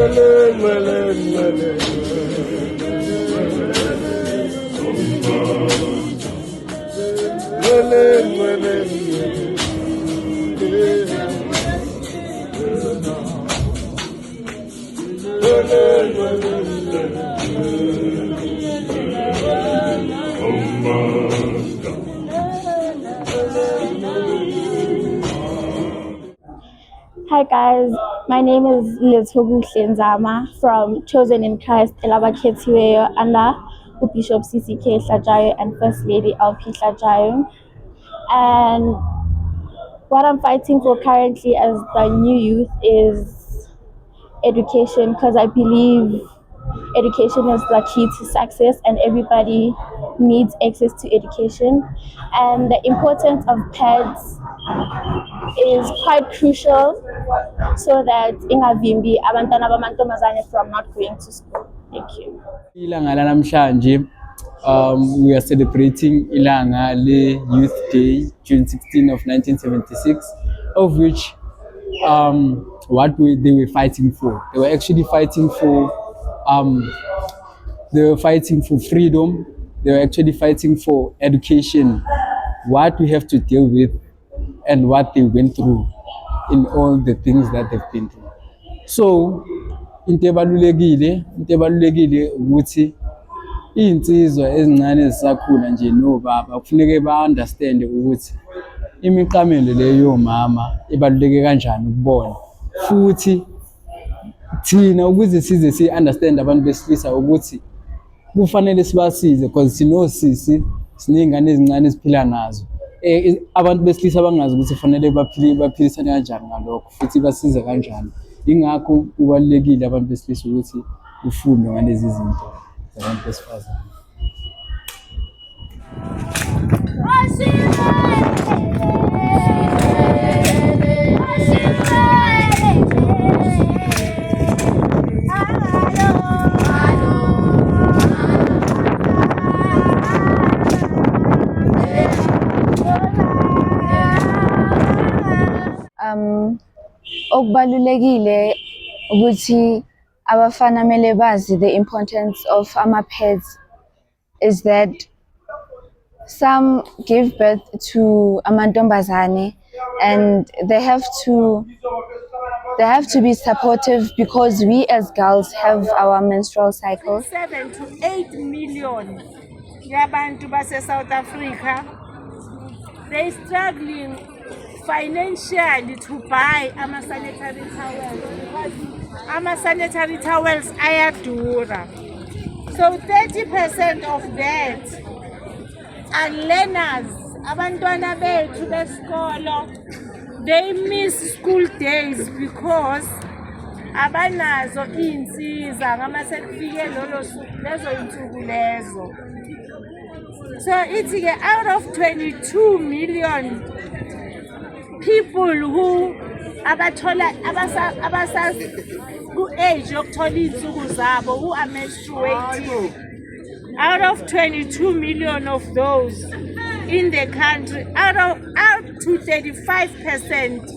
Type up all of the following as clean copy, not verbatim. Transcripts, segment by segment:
Hi guys, my name is Lethogu Hlenzama from Chosen in Christ Elabakhethiweyo under Bishop CCK Hlajayo and First Lady LP Hlajayo. And what I'm fighting for currently as the new youth is education, because I believe education is the key to success and everybody needs access to education. And the importance of pads is quite crucial so that ingavimbi abantwana bamantombazane from not going to school. Thank you. Ilanga lanamhlanje we are celebrating Ilanga Le Youth Day, June 16 of 1976, of which they were fighting for. They were actually fighting for freedom. They were actually fighting for education, what we have to deal with and what they went through in all the things that they've been through. So into ebalulekile ukuthi insizwa ezincane ezisakhula nje nobaba kufuneke ba-understande ukuthi imiqamelo leyo mama ibaluleke kanjani ukubona, futhi thina ukuze size si-understand abantu besilisa ukuthi kufanele sibasize because sinosisi siney'ngane ezincane esiphila nazo. Abantu besilisa bangazi ukuthi kufanele baphilisane kanjani ngalokho futhi basize kanjani. Ingakho kubalulekile abantu besilisa ukuthi ufunde ngalezi zinto zabantu besifazane. Okubalulekile ukuthi abafana mele bazi the importance of ama-pads is that some give birth to amantombazane and they have to be supportive because we as girls have our menstrual cycle. 7 to 8 million yabantu base South Africa, they struggling financially to buy ama-sanitary towels because ama-sanitary towels ayadura. So 30% of that are learners, abantwana bethu besikolo, they miss school days because abanazo iy'nsiza ngama sekufike lolo suku lezo insuku lezo. So it's out of 22 million people who abathola abasa ku-age yokuthola iy'nsuku zabo who are menstruating, out of 22 million of those in the country, out to 35%,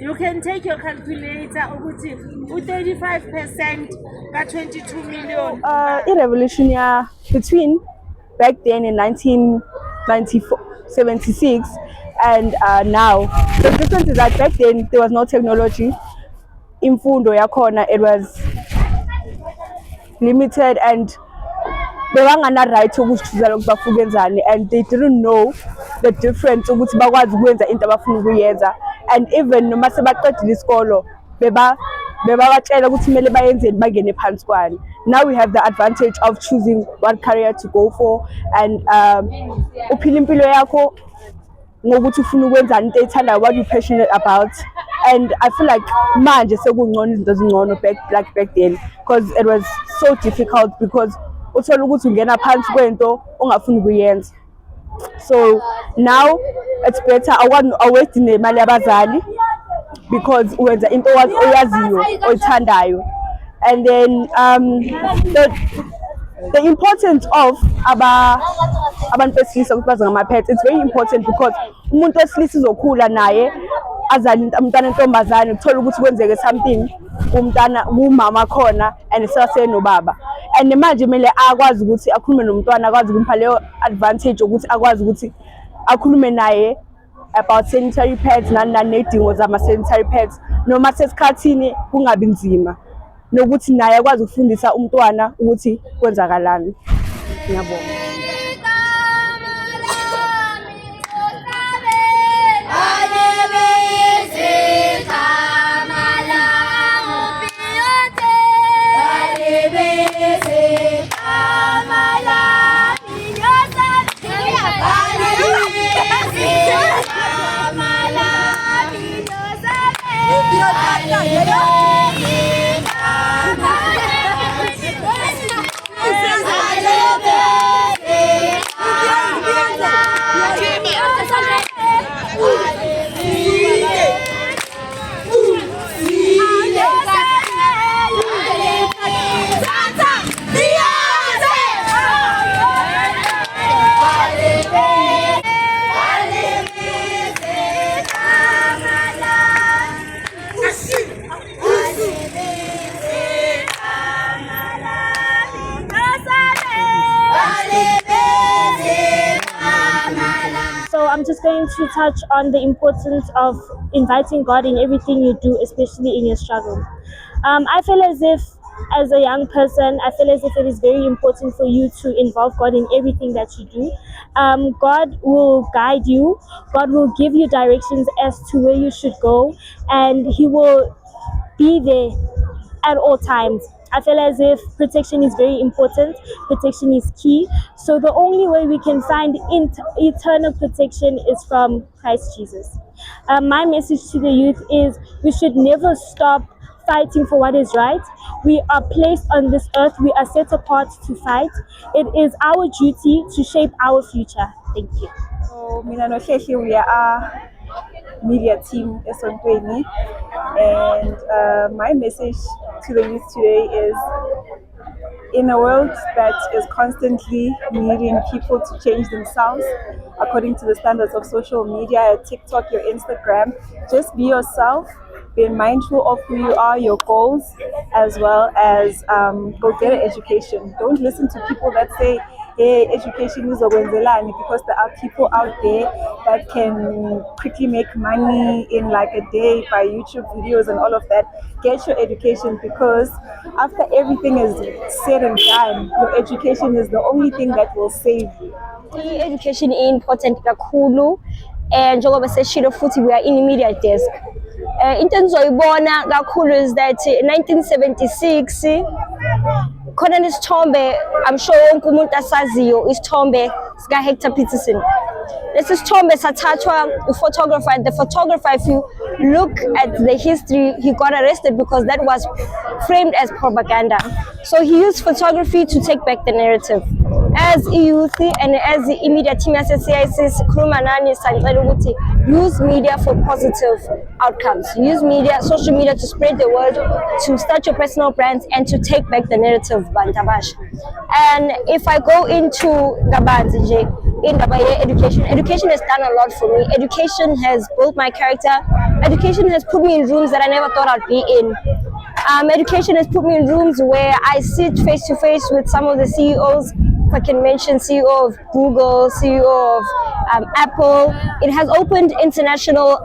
you can take your calculator ukuthi u-35% ka-22 million. I-revolution between back then in 1976 and now, the difference is that back then there was no technology. Imfundo yakhona, it was limited and bebangana right ukuzichuza lokhu bafuna ukwenzani, and they didn't know the difference ukuthi bakwazi ukwenza into abafuna ukuyenza. And even noma sebaqedile isikolo bebabatshela ukuthi kumele bayenzeni bangene phansi kwani. Now we have the advantage of choosing what career to go for and uphila impilo yakho ngokuthi ufuna ukwenzani into ethandayo, what you passionate about. And I feel like manje sekungcono izinto ezingcono back then because it was so difficult because uthola ukuthi ungena phansi kwento ongafuni ukuyenza. So now it's better awedi nemali yabazali because uwenza into oyaziyo oyithandayo. And then the importance of abantu besilisa ukuthi baze ngama-pads, it's very important because umuntu wesilisa uzokhula naye azale umntwana entombazane kuthola ukuthi kwenzeke something umntana kumama khona and sesenobaba, and manje kumele akwazi ukuthi akhulume nomntwana, akwazi ukumpa leyo advantage ukuthi akwazi ukuthi akhulume naye about sanitary pads nedingo zama-sanitary pads, noma sesikhathini kungabi nzima, nokuthi naye akwazi ukufundisa umntwana ukuthi kwenzakalani. Ngiyabonga. So I'm just going to touch on the importance of inviting God in everything you do, especially in your struggle. I feel as if, as a young person, I feel as if it is very important for you to involve God in everything that you do. God will guide you. God will give you directions as to where you should go, and He will be there at all times. I feel as if protection is very important. Protection is key. So the only way we can find eternal protection is from Christ Jesus. My message to the youth is we should never stop fighting for what is right. We are placed on this earth. We are set apart to fight. It is our duty to shape our future. Thank you. So mina noHlehle, we are media team esontweni, and my message to the youth today is, in a world that is constantly needing people to change themselves according to the standards of social media, your TikTok, your Instagram, just be yourself. Be mindful of who you are, your goals, as well as go get an education. Don't listen to people that say, hey, education is okwenzelani, because there are people out there that can quickly make money in like a day by YouTube videos and all of that. Get your education, because after everything is said and done, your education is the only thing that will save you. Education is important kakhulu, and njengoba seshilo futhi we are in the media desk. Into engizoyibona kakhulu is that 1976 khona nesithombe, I'm sure wonke umuntu asaziyo isithombe sika Hector Peterson. Lesi sithombe sathathwa photographer, and the photographer, if you look at the history, he got arrested because that was framed as propaganda. So he used photography to take back the narrative. As a youth and as the media team as CIC, use media for positive outcomes. Use media, social media, to spread the word, to start your personal brands, and to take back the narrative, Bantabash. And if I go into Gabanzi, in education, education has done a lot for me. Education has built my character. Education has put me in rooms that I never thought I'd be in. Education has put me in rooms where I sit face to face with some of the CEOs. If I can mention CEO of Google, CEO of Apple. It has opened international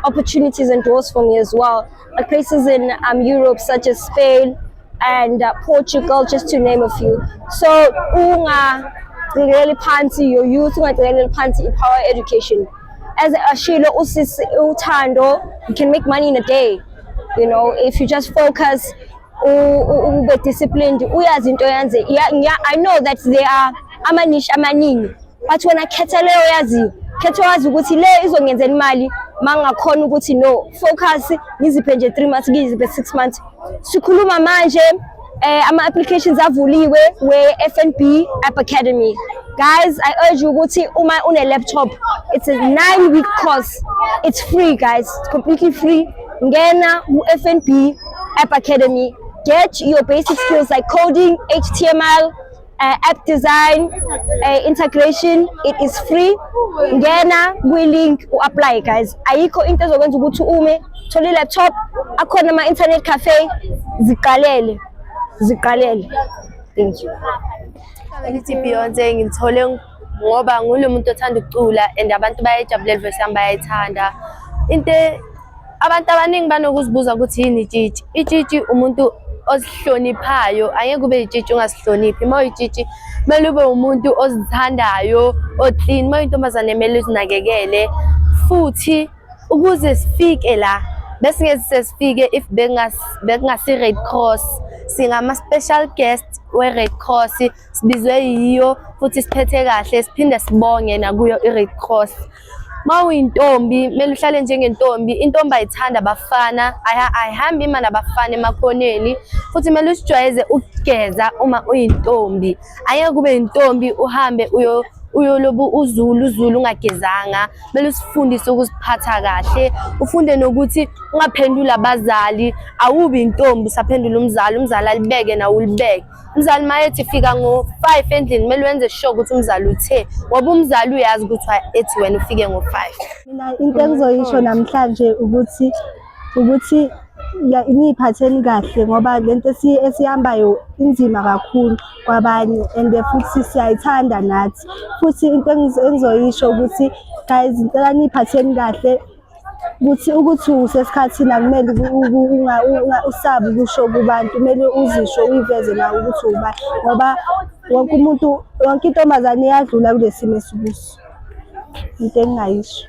opportunities and doors for me as well. Like places in Europe, such as Spain and Portugal, just to name a few. So, really fancy your youth, really fancy power education. As Ashilo Utando, you can make money in a day. You know, if you just focus, be disciplined. I know that there are amanish amaningi, but when I kettle wazi ukuthi le izongenzela imali mangakhona ukuthi no focus ngiziphe nje 3 months ngiziphe 6 months. Sikhuluma manje ama applications avuliwe we FNB App Academy. Guys, I urge you ukuthi uma une laptop, it's a 9-week course. It's free, guys. It's completely free. Ngena FNB App Academy. Get your basic skills like coding, HTML, app design, integration, it is free. Ngena kwi-link u-apply guys. Ayikho into ezokwenza ukuthi ume thola i-laptop, akhona ama-internet cafe, ziqalele. Thank you. Ngithi Beyonce ngithole ngoba ngulo muntu othanda ukucula and abantu bayayijabulela verse yami bayayithanda. Into abantu abaningi banokuzibuza ukuthi yini itshitshi. Itshitshi umuntu ozihloniphayo, angeke ube itshitshi ungasihloniphi. Uma uyitshitshi kumele ube umuntu ozithandayo, oclean, uma uyintombazane kumele uzinakekele. Futhi ukuze sifike la bese ngeke sesifike if bekungasi Red Cross, singama special guest we-Red Cross, sibizwe yiyo futhi siphethe kahle, siphinde sibonge nakuyo i-Red Cross. Ma uyintombi kumele uhlale njengentombi, intombi ayithanda abafana, ayihambi ima nabafana emakhoneni, futhi kumele usijwayeze ukugeza uma uyintombi. Angeke kube intombi uhambe uyolobu uzulu ungagezanga. Kumele usifundise ukuziphatha kahle, ufunde nokuthi ungaphenduli abazali, awubi intombi usaphendula umzali alibeke nawe ulibeke. Umzali mayethi fika ngo-5 endlini kumele wenze sure ukuthi umzali uthe, ngoba umzali uyazi ukuthi ethi wena ufike ngo-5. Mina into engizoyisho namhlanje ukuthi niyiphatheni kahle ngoba lento esihambayo inzima kakhulu kwabanye and futhi siyayithanda nathi. Futhi into engizoyisho ukuthi guys ngicela niyiphatheni kahle ukuthi usesikhathini akumele usabe ukusho kubantu, kumele uzisho uyiveze nawe ukuthi ubani ngoba wonke intombazane iyadlula kule simo esikuso. Into engingayisho.